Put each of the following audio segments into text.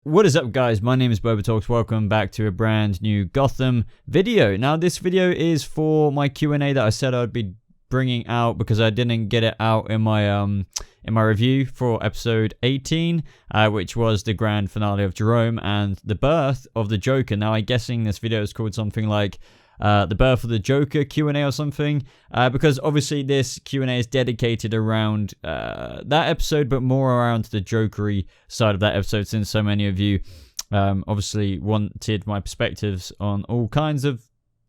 What is up, guys? My name is BobaTalks. Welcome back to a brand new Gotham video. Now, this video is for my Q&A that I said I'd be bringing out because I didn't get it out in my review for episode 18, which was the grand finale of Jerome and the birth of the Joker. Now, I'm guessing this video is called something like the birth of the Joker Q&A or something, because obviously this Q&A is dedicated around that episode, but more around the Jokery side of that episode, since so many of you obviously wanted my perspectives on all kinds of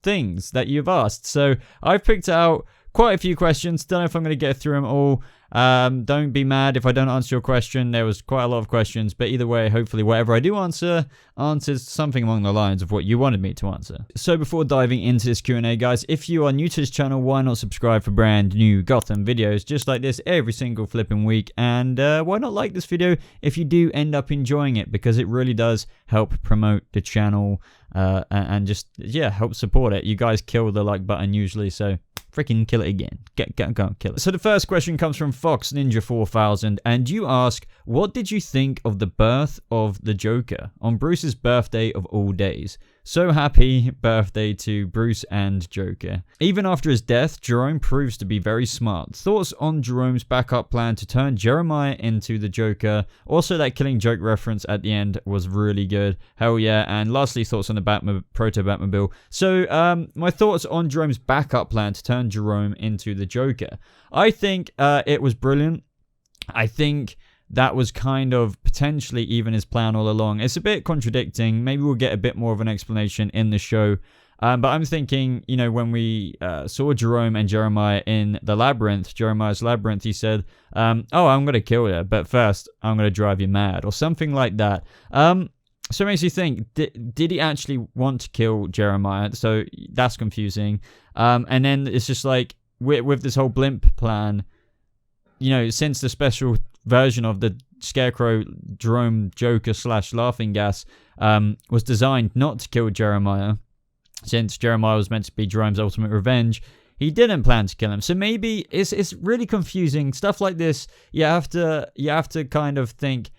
things that you've asked. So I've picked out quite a few questions. Don't know if I'm going to get through them all. Don't be mad if I don't answer your question. There was quite a lot of questions, but either way, hopefully whatever I do answer answers something along the lines of what you wanted me to answer. So before diving into this Q&A, guys, if you are new to this channel, why not subscribe for brand new Gotham videos just like this every single flipping week? And why not like this video if you do end up enjoying it, because it really does help promote the channel and just, yeah, help support it. You guys kill the like button usually, so freaking kill it again. Go kill it. So the first question comes from Fox Ninja 4000, and you ask, what did you think of the birth of the Joker on Bruce's birthday of all days? So happy birthday to Bruce and Joker. Even after his death, Jerome proves to be very smart. Thoughts on Jerome's backup plan to turn Jeremiah into the Joker? Also, that Killing Joke reference at the end was really good. Hell yeah. And lastly, thoughts on the proto-Batmobile. So, my thoughts on Jerome's backup plan to turn Jerome into the Joker. I think it was brilliant. I think that was kind of potentially even his plan all along. It's a bit contradicting. Maybe we'll get a bit more of an explanation in the show. But I'm thinking, you know, when we saw Jerome and Jeremiah in the labyrinth, Jeremiah's labyrinth, he said, oh, I'm going to kill you, but first I'm going to drive you mad, or something like that. So it makes you think, did he actually want to kill Jeremiah? So that's confusing. And then it's just like, with this whole blimp plan, you know, since the special version of the Scarecrow Jerome Joker / laughing gas was designed not to kill Jeremiah, since Jeremiah was meant to be Jerome's ultimate revenge, he didn't plan to kill him. So maybe it's really confusing. Stuff like this, you have to kind of think,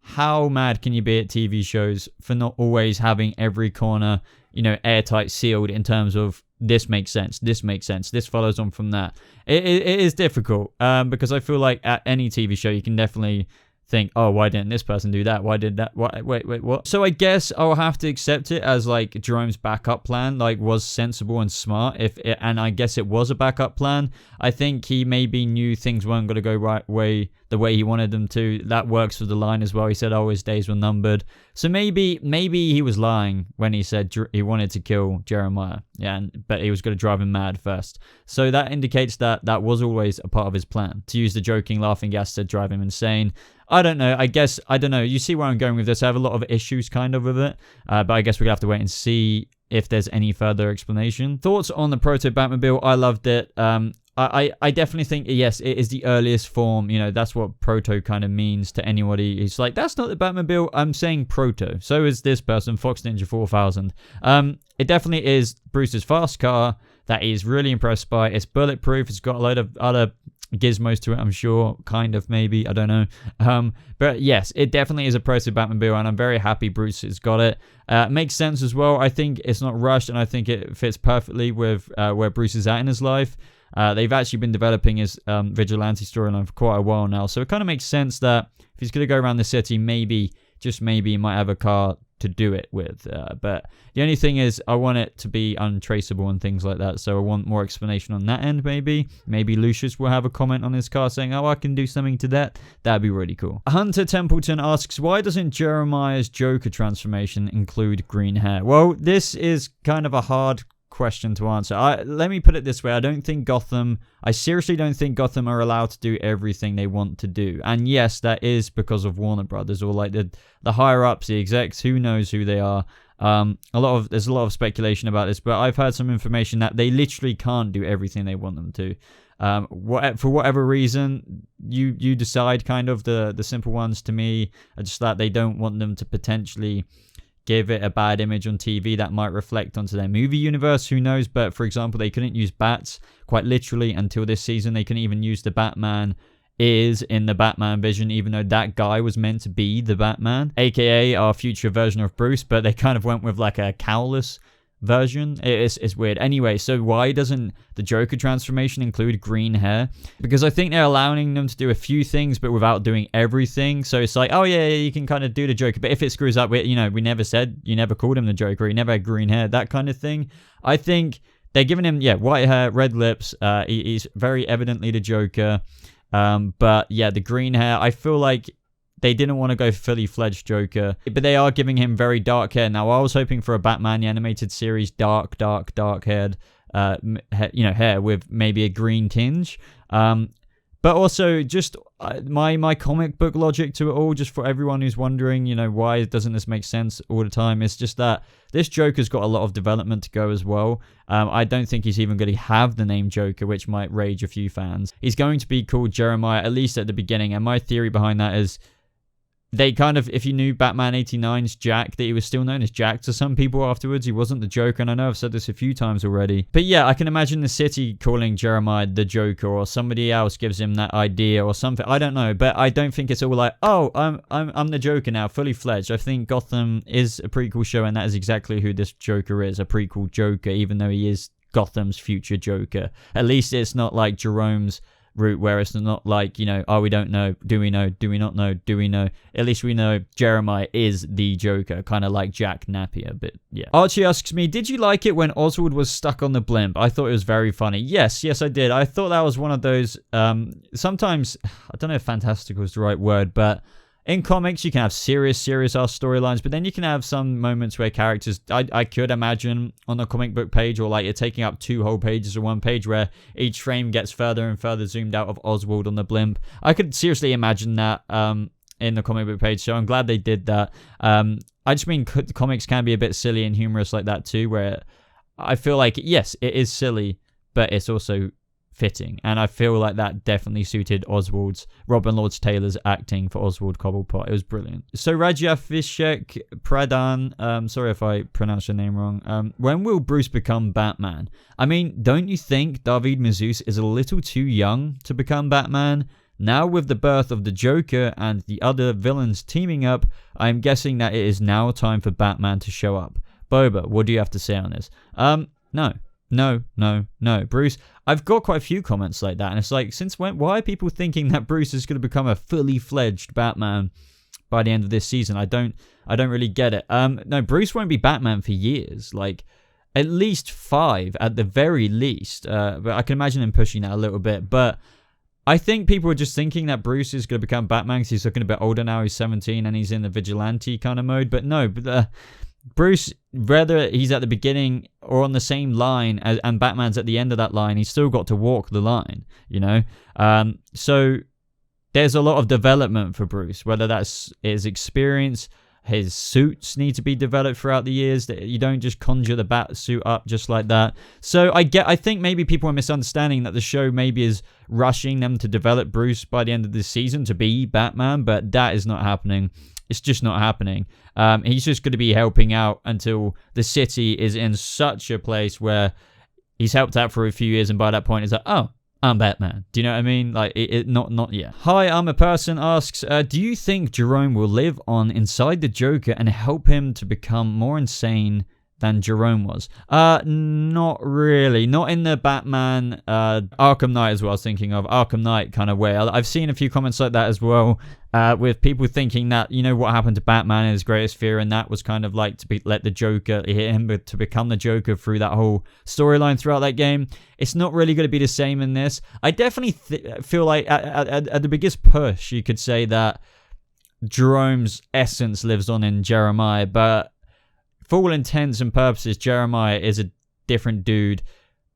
how mad can you be at TV shows for not always having every corner, you know, airtight sealed in terms of this makes sense, this follows on from that. It is difficult because I feel like at any TV show you can definitely think, oh, why didn't this person do that? Why did that? Wait, what? So I guess I'll have to accept it as like Jerome's backup plan like was sensible and smart. And I guess it was a backup plan. I think he maybe knew things weren't going to go the way he wanted them to. That works for the line as well. He said, oh, his days were numbered. So maybe he was lying when he said he wanted to kill Jeremiah. Yeah, but he was going to drive him mad first. So that indicates that was always a part of his plan, to use the joking laughing gas to drive him insane. I don't know. I don't know. You see where I'm going with this. I have a lot of issues kind of with it. But I guess we're going to have to wait and see if there's any further explanation. Thoughts on the proto-Batmobile? I loved it. I definitely think, yes, it is the earliest form. You know, that's what proto kind of means to anybody. It's like, that's not the Batmobile. I'm saying proto. So is this person, Fox Ninja 4000. It definitely is Bruce's fast car that he's really impressed by. It's bulletproof. It's got a load of other gizmos to it, I'm sure, kind of, maybe, I don't know. But yes, it definitely is a proto Batmobile, and I'm very happy Bruce has got it. Makes sense as well. I think it's not rushed, and I think it fits perfectly with where Bruce is at in his life. They've actually been developing his vigilante storyline for quite a while now, so it kind of makes sense that if he's going to go around the city, maybe, just maybe, he might have a car to do it with. But the only thing is, I want it to be untraceable and things like that, so I want more explanation on that end. Maybe Lucius will have a comment on his car saying, oh, I can do something to that. That'd be really cool. Hunter Templeton asks, why doesn't Jeremiah's Joker transformation include green hair? Well, this is kind of a hard question to answer. Let me put it this way. I seriously don't think Gotham are allowed to do everything they want to do. And yes, that is because of Warner Brothers, or like the higher ups, the execs, who knows who they are. There's a lot of speculation about this, but I've heard some information that they literally can't do everything they want them to. For whatever reason, you decide. Kind of the simple ones to me are just that they don't want them to potentially give it a bad image on TV that might reflect onto their movie universe. Who knows? But for example, they couldn't use bats quite literally until this season. They couldn't even use the Batman is in the Batman vision, even though that guy was meant to be the Batman, aka our future version of Bruce, but they kind of went with like a cowless version. It's weird. Anyway, so why doesn't the Joker transformation include green hair? Because I think they're allowing them to do a few things, but without doing everything. So it's like, oh yeah, you can kind of do the Joker, but if it screws up, we never said, you never called him the Joker, he never had green hair, that kind of thing. I think they're giving him, white hair, red lips. He's very evidently the Joker. But yeah, the green hair, I feel like they didn't want to go fully fledged Joker, but they are giving him very dark hair. Now, I was hoping for a Batman the Animated Series dark haired, hair with maybe a green tinge. But also just my comic book logic to it all, just for everyone who's wondering, why doesn't this make sense all the time? It's just that this Joker's got a lot of development to go as well. I don't think he's even going to have the name Joker, which might rage a few fans. He's going to be called Jeremiah, at least at the beginning. And my theory behind that is they kind of, if you knew Batman 89's Jack, that he was still known as Jack to some people afterwards. He wasn't the Joker, and I know I've said this a few times already. But yeah, I can imagine the city calling Jeremiah the Joker, or somebody else gives him that idea or something. I don't know, but I don't think it's all like, oh, I'm the Joker now, fully fledged. I think Gotham is a prequel show, and that is exactly who this Joker is, a prequel Joker, even though he is Gotham's future Joker. At least it's not like Jerome's route, where it's not like, we don't know, do we know, do we not know, do we know? At least we know Jeremiah is the Joker, kind of like Jack Napier, but yeah. Archie asks me, did you like it when Oswald was stuck on the blimp? I thought it was very funny. Yes, I did. I thought that was one of those, sometimes, I don't know if fantastical is the right word, but in comics, you can have serious ass storylines, but then you can have some moments where characters, I could imagine on a comic book page, or like you're taking up 2 whole pages of one page, where each frame gets further and further zoomed out of Oswald on the blimp. I could seriously imagine that in the comic book page, so I'm glad they did that. I just mean comics can be a bit silly and humorous like that too, where I feel like, yes, it is silly, but it's also fitting, and I feel like that definitely suited Robin Lord Taylor's acting for Oswald Cobblepot. It was brilliant. So Rajafishek Pradhan, sorry if I pronounced your name wrong. When will Bruce become Batman? I mean, don't you think David Mazouz is a little too young to become Batman? Now with the birth of the Joker and the other villains teaming up, I'm guessing that it is now time for Batman to show up. Boba, what do you have to say on this? No. Bruce, I've got quite a few comments like that, and it's like, since when? Why are people thinking that Bruce is going to become a fully fledged Batman by the end of this season? I don't really get it. No, Bruce won't be Batman for years, like at least 5 at the very least. But I can imagine him pushing that a little bit. But I think people are just thinking that Bruce is going to become Batman because he's looking a bit older now. He's 17 and he's in the vigilante kind of mode. But no, Bruce, whether he's at the beginning or on the same line and Batman's at the end of that line, he's still got to walk the line, So there's a lot of development for Bruce, whether that's his experience, his suits need to be developed throughout the years. That you don't just conjure the bat suit up just like that. So I think maybe people are misunderstanding that the show maybe is rushing them to develop Bruce by the end of this season to be Batman, but that is not happening. It's just not happening. He's just going to be helping out until the city is in such a place where he's helped out for a few years, and by that point it's like, oh, I'm Batman. Do you know what I mean? Like, not yet. Hi, I'm a person asks, do you think Jerome will live on inside the Joker and help him to become more insane than Jerome was? Not really. Not in the Batman Arkham Knight is what I was thinking of. Arkham Knight kind of way. I've seen a few comments like that as well, with people thinking that, what happened to Batman in his greatest fear, and that was kind of like let the Joker hit him, but to become the Joker through that whole storyline throughout that game. It's not really going to be the same in this. I definitely feel like at the biggest push, you could say that Jerome's essence lives on in Jeremiah, but for all intents and purposes, Jeremiah is a different dude,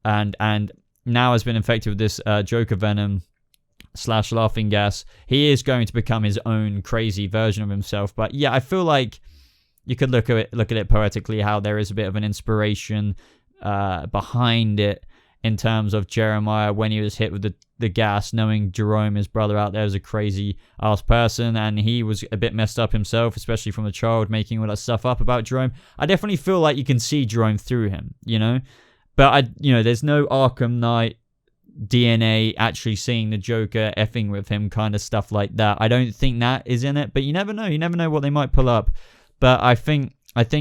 and now has been infected with this Joker venom / laughing gas. He is going to become his own crazy version of himself. But yeah, I feel like you could look at it poetically, how there is a bit of an inspiration behind it in terms of Jeremiah when he was hit with the gas, knowing Jerome, his brother out there, is a crazy ass person, and he was a bit messed up himself, especially from a child, making all that stuff up about Jerome. I definitely feel like you can see Jerome through him, But there's no Arkham Knight DNA actually seeing the Joker effing with him, kind of stuff like that. I don't think that is in it, but you never know. You never know what they might pull up. But I think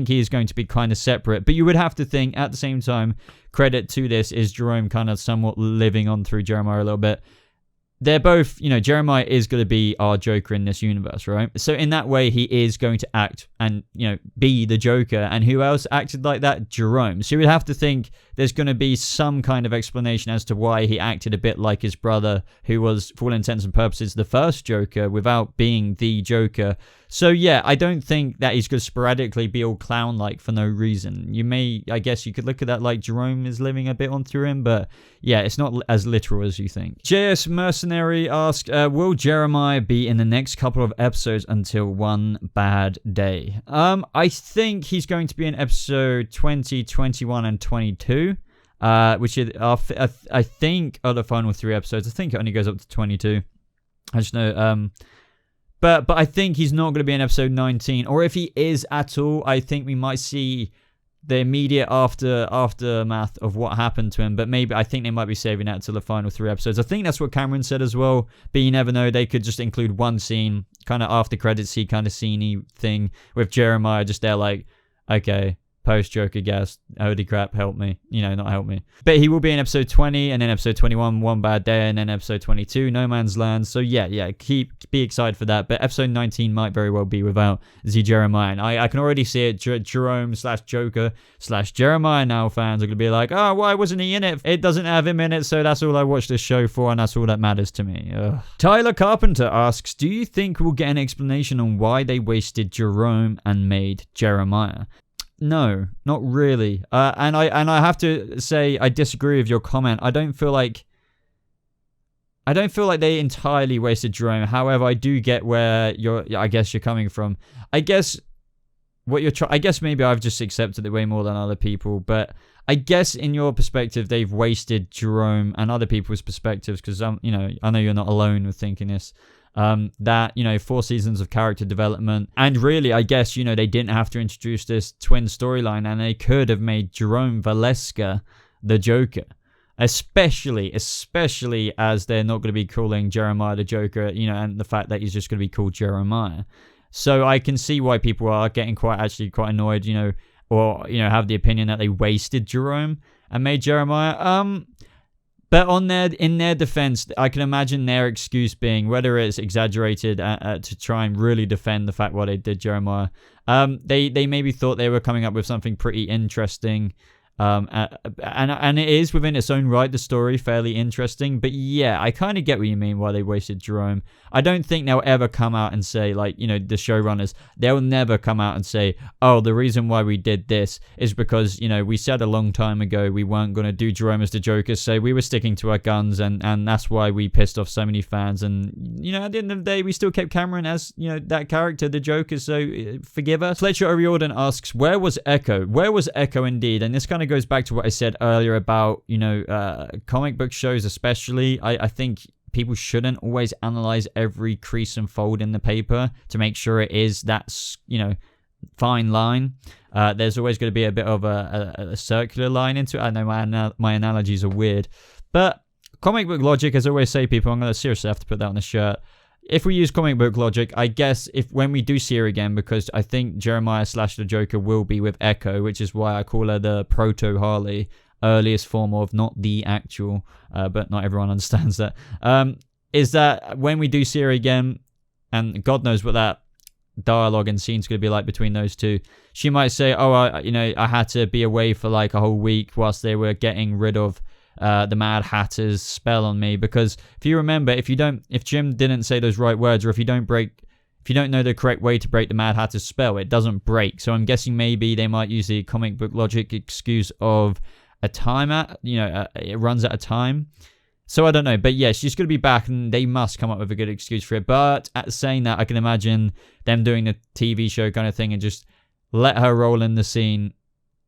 he is going to be kind of separate. But you would have to think, at the same time, credit to this is Jerome kind of somewhat living on through Jeremiah a little bit. They're both, Jeremiah is going to be our Joker in this universe, right? So in that way, he is going to act and, be the Joker. And who else acted like that? Jerome. So you would have to think there's going to be some kind of explanation as to why he acted a bit like his brother, who was, for all intents and purposes, the first Joker without being the Joker. So yeah, I don't think that he's going to sporadically be all clown-like for no reason. I guess you could look at that like Jerome is living a bit on through him, but yeah, it's not as literal as you think. JS Mercenary asks, will Jeremiah be in the next couple of episodes until one bad day? I think he's going to be in episode 20, 21, and 22. Which is, I think, are the final 3 episodes. I think it only goes up to 22. I just know, but I think he's not going to be in episode 19. Or if he is at all, I think we might see the immediate aftermath of what happened to him. But I think they might be saving that till the final 3 episodes. I think that's what Cameron said as well. But you never know. They could just include one scene, kind of after credits-y kind of scene-y thing with Jeremiah just there like, okay, post-Joker guest, holy crap, help me. Not help me. But he will be in episode 20, and then episode 21, One Bad Day, and then episode 22, No Man's Land. So yeah, be excited for that. But episode 19 might very well be without Z Jeremiah. And I can already see it. Jerome/Joker/Jeremiah now fans are going to be like, oh, why wasn't he in it? It doesn't have him in it, so that's all I watched this show for, and that's all that matters to me. Ugh. Tyler Carpenter asks, do you think we'll get an explanation on why they wasted Jerome and made Jeremiah? No, not really. And I have to say I disagree with your comment. I don't feel like they entirely wasted Jerome. However, I do get where you're coming from. I guess maybe I've just accepted it way more than other people, but I guess in your perspective they've wasted Jerome and other people's perspectives because I know you're not alone with thinking this. That 4 seasons of character development, and really I guess they didn't have to introduce this twin storyline, and they could have made Jerome Valeska the Joker, especially as they're not going to be calling Jeremiah the Joker, and the fact that he's just going to be called Jeremiah. So I can see why people are getting quite annoyed, or have the opinion that they wasted Jerome and made Jeremiah. But in their defense, I can imagine their excuse being, whether it's exaggerated to try and really defend the fact what they did Jeremiah, they maybe thought they were coming up with something pretty interesting. And it is within its own right, the story, fairly interesting. But yeah, I kind of get what you mean why they wasted Jerome. I don't think they'll ever come out and say, like, the showrunners, they'll never come out and say, oh, the reason why we did this is because, we said a long time ago we weren't going to do Jerome as the Joker, so we were sticking to our guns, and that's why we pissed off so many fans. And, at the end of the day, we still kept Cameron as, that character, the Joker, so forgive us. Fletcher O'Riordan asks, where was Echo? Where was Echo indeed? And this kind of goes back to what I said earlier about comic book shows especially. I think people shouldn't always analyze every crease and fold in the paper to make sure it is that fine line. There's always going to be a bit of a circular line into it. I know my analogies are weird, but comic book logic, as I always say, people, I'm going to seriously have to put that on the shirt. If we use comic book logic, I guess when we do see her again, because I think Jeremiah / the Joker will be with Echo, which is why I call her the proto Harley, earliest form of, not the actual, but not everyone understands that, is that when we do see her again, and God knows what that dialogue and scene's going to be like between those two, she might say, oh, I had to be away for like a whole week whilst they were getting rid of the Mad Hatter's spell on me. Because if you remember, if Jim didn't say those right words, or if you don't know the correct way to break the Mad Hatter's spell, it doesn't break. So I'm guessing maybe they might use the comic book logic excuse of a time it runs at a time. So I don't know, but yeah, she's going to be back, and they must come up with a good excuse for it. But saying that, I can imagine them doing the TV show kind of thing and just let her roll in the scene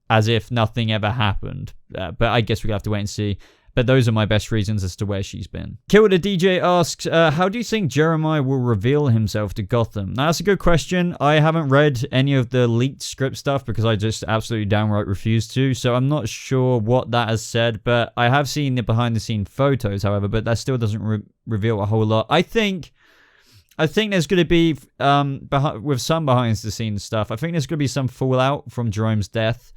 as if nothing ever happened. But I guess we'll have to wait and see. But those are my best reasons as to where she's been. Kilda DJ asks, how do you think Jeremiah will reveal himself to Gotham? Now, that's a good question. I haven't read any of the leaked script stuff because I just absolutely downright refuse to. So I'm not sure what that has said, but I have seen the behind-the-scenes photos, however, but that still doesn't reveal a whole lot. I think there's going to be, with some behind-the-scenes stuff, I think there's going to be some fallout from Jerome's death.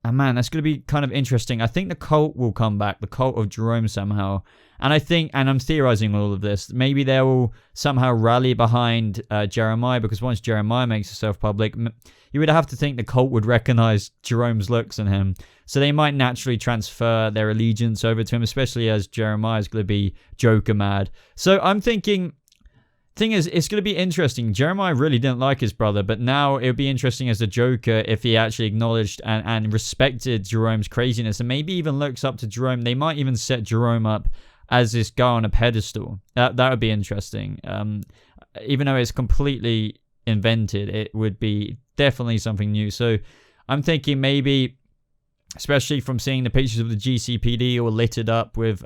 And man, that's going to be kind of interesting. I think the cult will come back, the cult of Jerome somehow. And I'm theorizing all of this, maybe they will somehow rally behind Jeremiah, because once Jeremiah makes himself public, you would have to think the cult would recognize Jerome's looks in him. So they might naturally transfer their allegiance over to him, especially as Jeremiah is going to be Joker mad. So I'm thinking... Thing is, it's going to be interesting. Jeremiah really didn't like his brother, but now it would be interesting as the Joker if he actually acknowledged and respected Jerome's craziness and maybe even looks up to Jerome. They might even set Jerome up as this guy on a pedestal. That would be interesting. Even though it's completely invented, it would be definitely something new. So I'm thinking maybe, especially from seeing the pictures of the GCPD all littered up with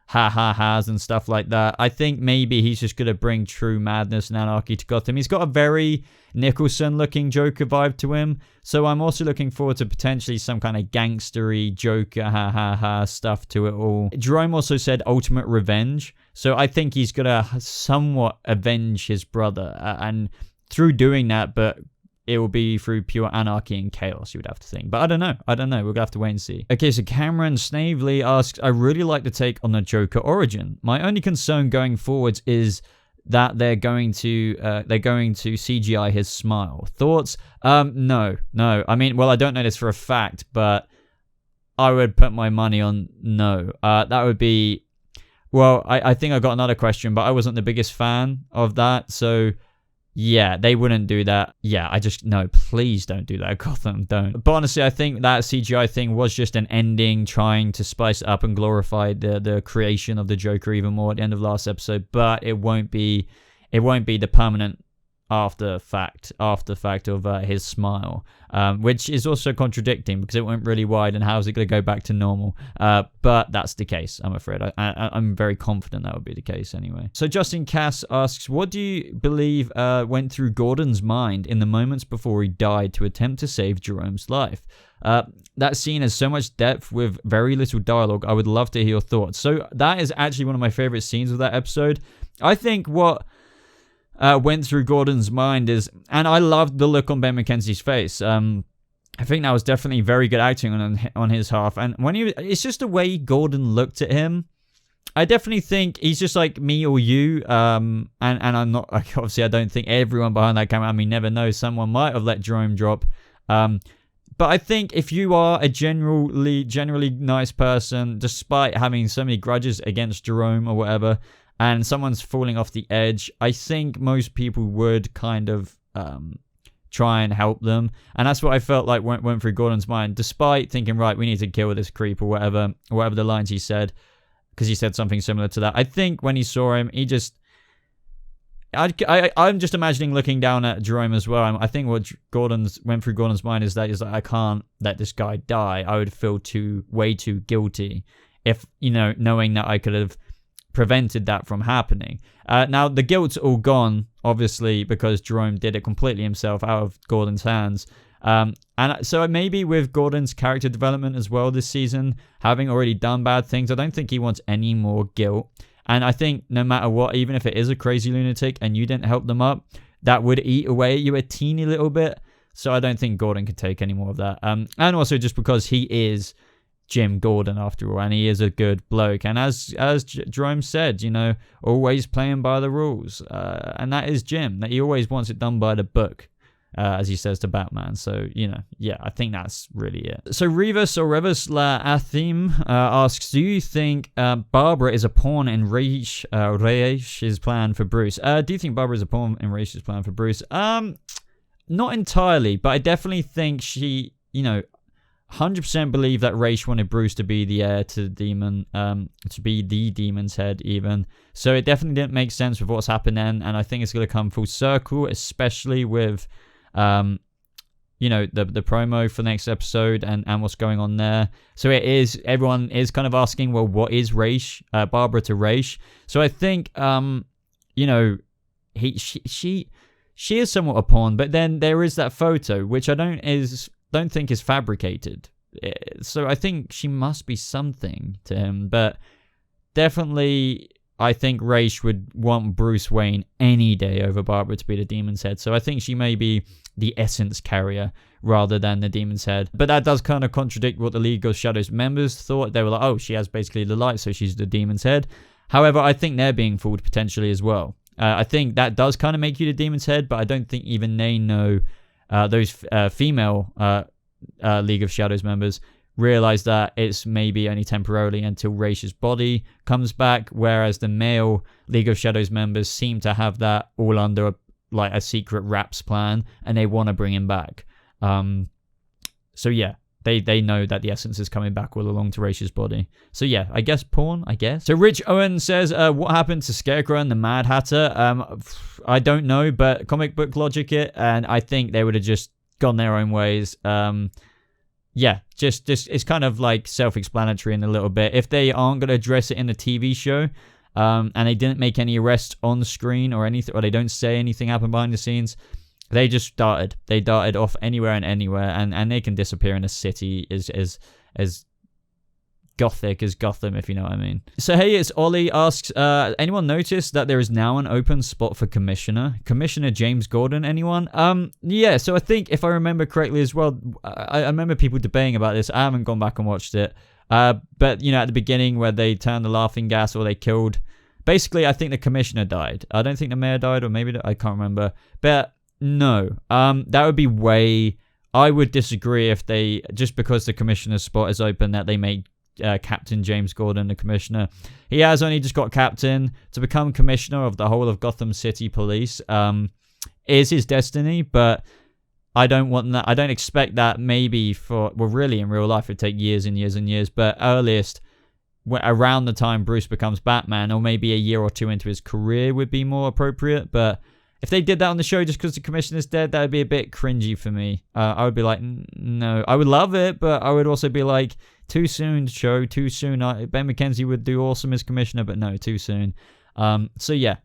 ha-ha-has and stuff like that, I think maybe he's just going to bring true madness and anarchy to Gotham. He's got a very Nicholson-looking Joker vibe to him, so I'm also looking forward to potentially some kind of gangstery Joker ha-ha-ha stuff to it all. Jerome also said ultimate revenge, so I think he's going to somewhat avenge his brother, and through doing that, but it will be through pure anarchy and chaos, you would have to think. But I don't know. We're going to have to wait and see. Okay, so Cameron Snavely asks, I really like the take on the Joker origin. My only concern going forwards is that they're going to CGI his smile. Thoughts? No. I mean, well, I don't know this for a fact, but I would put my money on no. That would be... Well, I think I got another question, but I wasn't the biggest fan of that, so... Yeah, they wouldn't do that. Yeah, no, please don't do that, Gotham, don't. But honestly, I think that CGI thing was just an ending, trying to spice it up and glorify the creation of the Joker even more at the end of last episode, but it won't be the permanent after fact of his smile, which is also contradicting because it went really wide, and how is it going to go back to normal? But that's the case, I'm afraid. I'm very confident that would be the case anyway. So Justin Cass asks, what do you believe went through Gordon's mind in the moments before he died to attempt to save Jerome's life? That scene has so much depth with very little dialogue. I would love to hear your thoughts. So that is actually one of my favorite scenes of that episode. I think what went through Gordon's mind is, and I loved the look on Ben McKenzie's face. I think that was definitely very good acting on his half. And it's just the way Gordon looked at him. I definitely think he's just like me or you. And I'm not, obviously I don't think everyone behind that camera, I mean, never know, someone might have let Jerome drop. But I think if you are a generally nice person, despite having so many grudges against Jerome or whatever, and someone's falling off the edge, I think most people would kind of try and help them. And that's what I felt like went through Gordon's mind, despite thinking, right, we need to kill this creep or whatever the lines he said, because he said something similar to that. I think when he saw him, he just... I'm just imagining looking down at Jerome as well. I think what went through Gordon's mind is that I can't let this guy die. I would feel way too guilty if, knowing that I could have prevented that from happening. Now, the guilt's all gone, obviously, because Jerome did it completely himself out of Gordon's hands. And so maybe with Gordon's character development as well this season, having already done bad things, I don't think he wants any more guilt. And I think no matter what, even if it is a crazy lunatic and you didn't help them up, that would eat away at you a teeny little bit. So I don't think Gordon could take any more of that. And also just because he is Jim Gordon after all, and he is a good bloke. And as Jerome said, always playing by the rules. And that is Jim, that he always wants it done by the book. As he says to Batman. So, yeah, I think that's really it. So Rivas or Rivas La Athim asks, do you think Barbara is a pawn in Raish's plan for Bruce? Do you think Barbara is a pawn in Raish's plan for Bruce? Not entirely, but I definitely think she, 100% believe that Raish wanted Bruce to be the heir to the demon, to be the demon's head even. So it definitely didn't make sense with what's happened then, and I think it's going to come full circle, especially with you know, the promo for the next episode and what's going on there. So everyone is kind of asking, well, what is Raish, Barbara to Raish? So I think, you know, she is somewhat a pawn, but then there is that photo, which I don't think is fabricated. So I think she must be something to him, but definitely I think Raish would want Bruce Wayne any day over Barbara to be the Demon's Head. So I think she may be the essence carrier rather than the Demon's Head. But that does kind of contradict what the League of Shadows members thought. They were like, oh, she has basically the light, so she's the Demon's Head. However, I think they're being fooled potentially as well. I think that does kind of make you the Demon's Head, but I don't think even they know, those female League of Shadows members realize that it's maybe only temporarily until Raish's body comes back, whereas the male League of Shadows members seem to have that all under like a secret wraps plan, and they want to bring him back. So yeah, they know that the essence is coming back all along to Raish's body. So yeah, I guess pawn, I guess. So Rich Owen says, what happened to Scarecrow and the Mad Hatter? I don't know, but comic book logic it, and I think they would have just gone their own ways. Yeah, just it's kind of like self-explanatory in a little bit. If they aren't going to address it in the TV show, and they didn't make any arrests on screen or anything, or they don't say anything happened behind the scenes, they just darted. They darted off anywhere and anywhere, and they can disappear in a city as gothic as Gotham, if you know what I mean. So hey, it's Ollie asks, anyone notice that there is now an open spot for Commissioner James Gordon? Anyone? Yeah, so I think if I remember correctly as well, I remember people debating about this. I haven't gone back and watched it. But you know, at the beginning where they turned the laughing gas, or they killed, basically I think the Commissioner died. I don't think the Mayor died, or maybe I can't remember. But no, that would be way, I would disagree if they, just because the Commissioner's spot is open, that they make Captain James Gordon the Commissioner. He has only just got Captain. To become Commissioner of the whole of Gotham City Police is his destiny, but I don't want that. I don't expect that maybe for, well, really in real life it'd take years and years and years, but earliest around the time Bruce becomes Batman, or maybe a year or two into his career would be more appropriate. But if they did that on the show just because the Commissioner's dead, that would be a bit cringy for me. I would be like, no. I would love it, but I would also be like, too soon, show, too soon. Ben McKenzie would do awesome as Commissioner, but no, too soon. So yeah,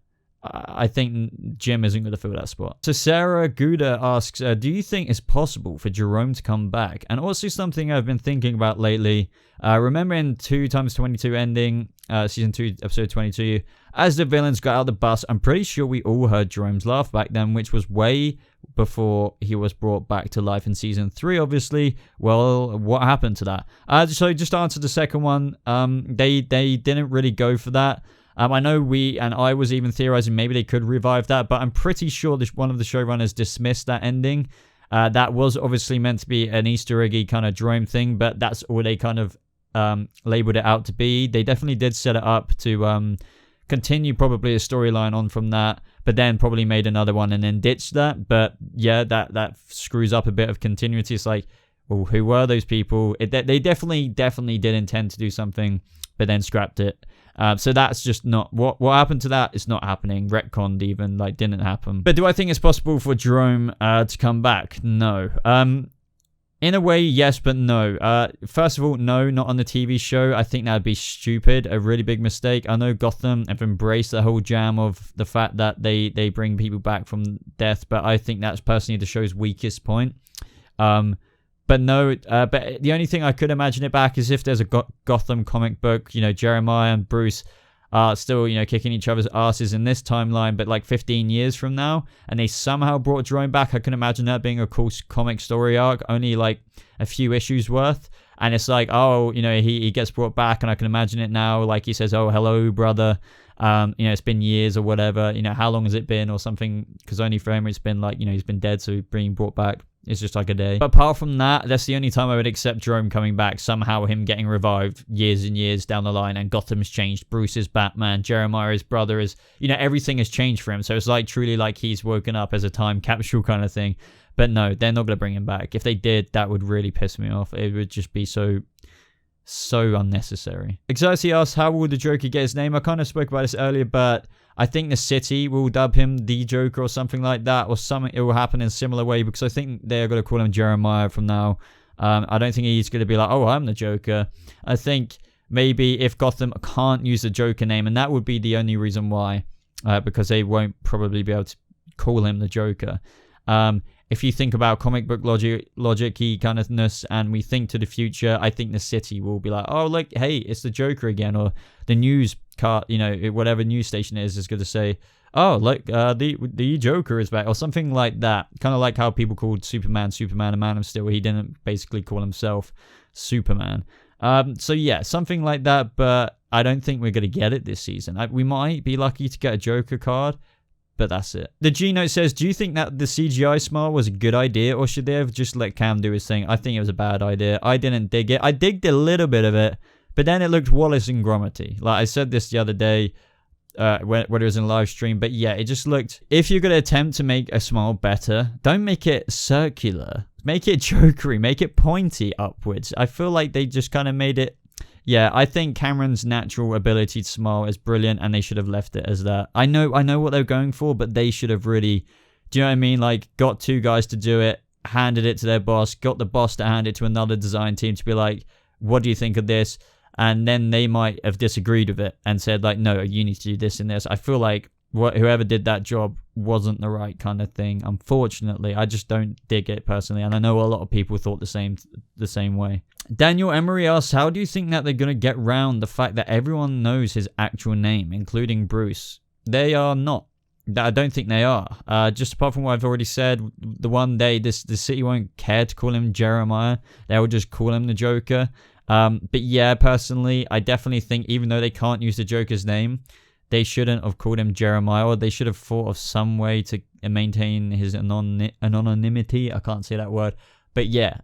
I think Jim isn't going to fill that spot. So Sarah Gouda asks, do you think it's possible for Jerome to come back? And also something I've been thinking about lately. Remember in 2x22 ending, season 2, episode 22, as the villains got out of the bus, I'm pretty sure we all heard Jerome's laugh back then, which was way before he was brought back to life in season 3, obviously. Well, what happened to that? So just to answer the second one, they didn't really go for that. I know we and I was even theorizing maybe they could revive that, but I'm pretty sure one of the showrunners dismissed that ending. That was obviously meant to be an Easter eggy kind of Jerome thing, but that's all they kind of labeled it out to be. They definitely did set it up to continue probably a storyline on from that, but then probably made another one and then ditched that. But yeah, that screws up a bit of continuity. It's like, well, who were those people? They definitely did intend to do something, but then scrapped it. So that's just not what happened to that. It's not happening. Retconned even, like, didn't happen. But do I think it's possible for Jerome to come back? No. In a way, yes, but no. First of all, no, not on the TV show. I think that would be stupid, a really big mistake. I know Gotham have embraced the whole jam of the fact that they bring people back from death, but I think that's personally the show's weakest point. But no, but the only thing I could imagine it back is if there's a Gotham comic book, you know, Jeremiah and Bruce are still, you know, kicking each other's asses in this timeline, but like 15 years from now, and they somehow brought Jerome back. I can imagine that being a cool comic story arc, only like a few issues worth. And it's like, oh, you know, he gets brought back, and I can imagine it now. Like he says, oh, hello, brother. You know, it's been years or whatever. You know, how long has it been or something? Because only for him, it's been like, you know, he's been dead, so being brought back, it's just like a day. But apart from that, that's the only time I would accept Jerome coming back. Somehow him getting revived years and years down the line, and Gotham's changed. Bruce is Batman. Jeremiah's brother is, you know, everything has changed for him. So it's like truly like he's woken up as a time capsule kind of thing. But no, they're not going to bring him back. If they did, that would really piss me off. It would just be so unnecessary. Anxiety asks, how will the Joker get his name? I kind of spoke about this earlier, but I think the city will dub him the Joker or something like that, or something. It will happen in a similar way, because I think they're going to call him Jeremiah from now. I don't think he's going to be like, oh, I'm the Joker. I think maybe if Gotham can't use the Joker name, and that would be the only reason why, because they won't probably be able to call him the Joker. If you think about comic book logic-y kind ofness, and we think to the future, I think the city will be like, oh, look, hey, it's the Joker again, or the news car, whatever news station it is going to say, oh, look, the Joker is back, or something like that. Kind of like how people called Superman and Man of Steel. He didn't basically call himself Superman. So yeah, something like that, but I don't think we're going to get it this season. We might be lucky to get a Joker card, but that's it. The G-Note says, do you think that the CGI smile was a good idea, or should they have just let Cam do his thing? I think it was a bad idea. I didn't dig it. I digged a little bit of it, but then it looked Wallace and Gromity. Like I said this the other day, when it was in a live stream, but yeah, it just looked... If you're going to attempt to make a smile better, don't make it circular. Make it jokery. Make it pointy upwards. I feel like they just kind of made it... Yeah, I think Cameron's natural ability to smile is brilliant, and they should have left it as that. I know what they're going for, but they should have really, do you know what I mean? Like, got two guys to do it, handed it to their boss, got the boss to hand it to another design team to be like, what do you think of this? And then they might have disagreed with it and said like, no, you need to do this and this. I feel like whoever did that job wasn't the right kind of thing. Unfortunately, I just don't dig it personally, and I know a lot of people thought the same way. Daniel Emery asks, how do you think that they're going to get round the fact that everyone knows his actual name, including Bruce? They are not. I don't think they are. Just apart from what I've already said, the one day the city won't care to call him Jeremiah. They will just call him the Joker. But yeah, personally, I definitely think even though they can't use the Joker's name, they shouldn't have called him Jeremiah, or they should have thought of some way to maintain his anonymity. I can't say that word. But yeah,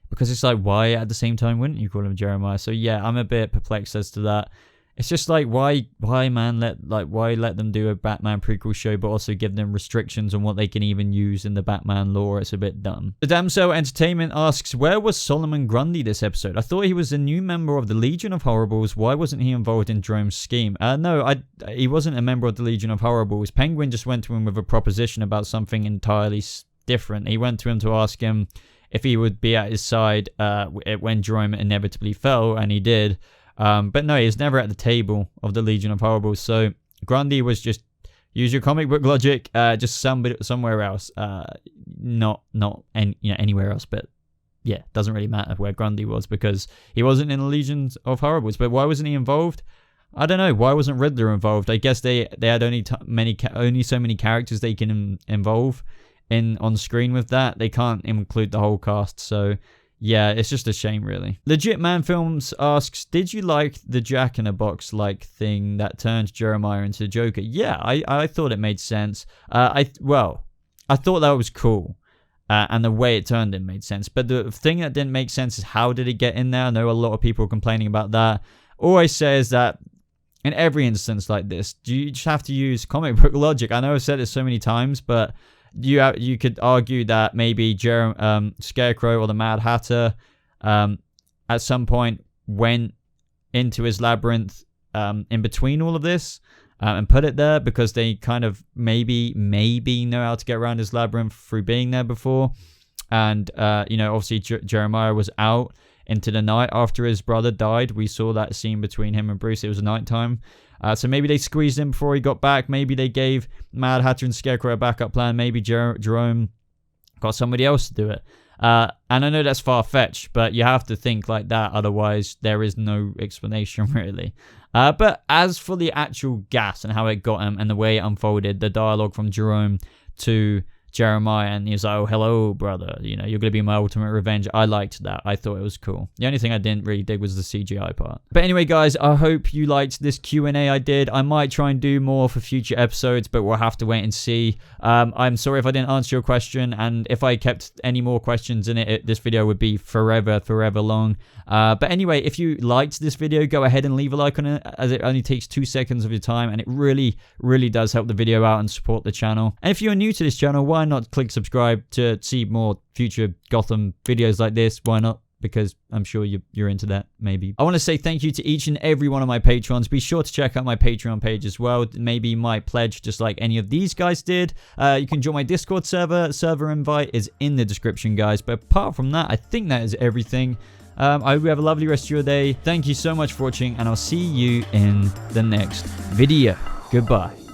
because it's like, why at the same time wouldn't you call him Jeremiah? So yeah, I'm a bit perplexed as to that. It's just like, why let them do a Batman prequel show, but also give them restrictions on what they can even use in the Batman lore? It's a bit dumb. The Damsel Entertainment asks, where was Solomon Grundy this episode? I thought he was a new member of the Legion of Horribles. Why wasn't he involved in Jerome's scheme? No, he wasn't a member of the Legion of Horribles. Penguin just went to him with a proposition about something entirely different. He went to him to ask him if he would be at his side when Jerome inevitably fell, and he did. But no, he's never at the table of the Legion of Horribles. So Grundy was just, use your comic book logic, just somewhere else, not anywhere else. But yeah, doesn't really matter where Grundy was, because he wasn't in the Legion of Horribles. But why wasn't he involved? I don't know. Why wasn't Riddler involved? I guess they had only so many characters they can involve on screen with that. They can't include the whole cast. So yeah, it's just a shame, really. Legit Man Films asks, did you like the Jack-in-a-Box like thing that turned Jeremiah into the Joker? Yeah, I thought it made sense. I thought that was cool. And the way it turned in made sense. But the thing that didn't make sense is, how did it get in there? I know a lot of people are complaining about that. All I say is that in every instance like this, you just have to use comic book logic. I know I've said it so many times, but you could argue that maybe Scarecrow or the Mad Hatter at some point went into his labyrinth in between all of this and put it there, because they kind of maybe know how to get around his labyrinth through being there before. And obviously Jeremiah was out into the night after his brother died. We saw that scene between him and Bruce. It was nighttime. So maybe they squeezed him before he got back. Maybe they gave Mad Hatter and Scarecrow a backup plan. Maybe Jerome got somebody else to do it. And I know that's far-fetched, but you have to think like that. Otherwise, there is no explanation, really. But as for the actual gas and how it got him and the way it unfolded, the dialogue from Jerome to Jeremiah, and he's like, oh, hello, brother, you're going to be my ultimate revenge. I liked that. I thought it was cool. The only thing I didn't really dig was the CGI part. But anyway, guys, I hope you liked this Q&A I did. I might try and do more for future episodes, but we'll have to wait and see. I'm sorry if I didn't answer your question, and if I kept any more questions in it, this video would be forever long. But anyway, if you liked this video, go ahead and leave a like on it, as it only takes 2 seconds of your time, and it really does help the video out and support the channel. And if you're new to this channel, why not click subscribe to see more future Gotham videos like this? Why not? because I'm sure you're into that, maybe. I want to say thank you to each and every one of my patrons. Be sure to check out my Patreon page as well. Maybe you might pledge just like any of these guys did. You can join my Discord server. Server invite is in the description, guys. But apart from that, I think that is everything. I hope you have a lovely rest of your day. Thank you so much for watching, and I'll see you in the next video. Goodbye.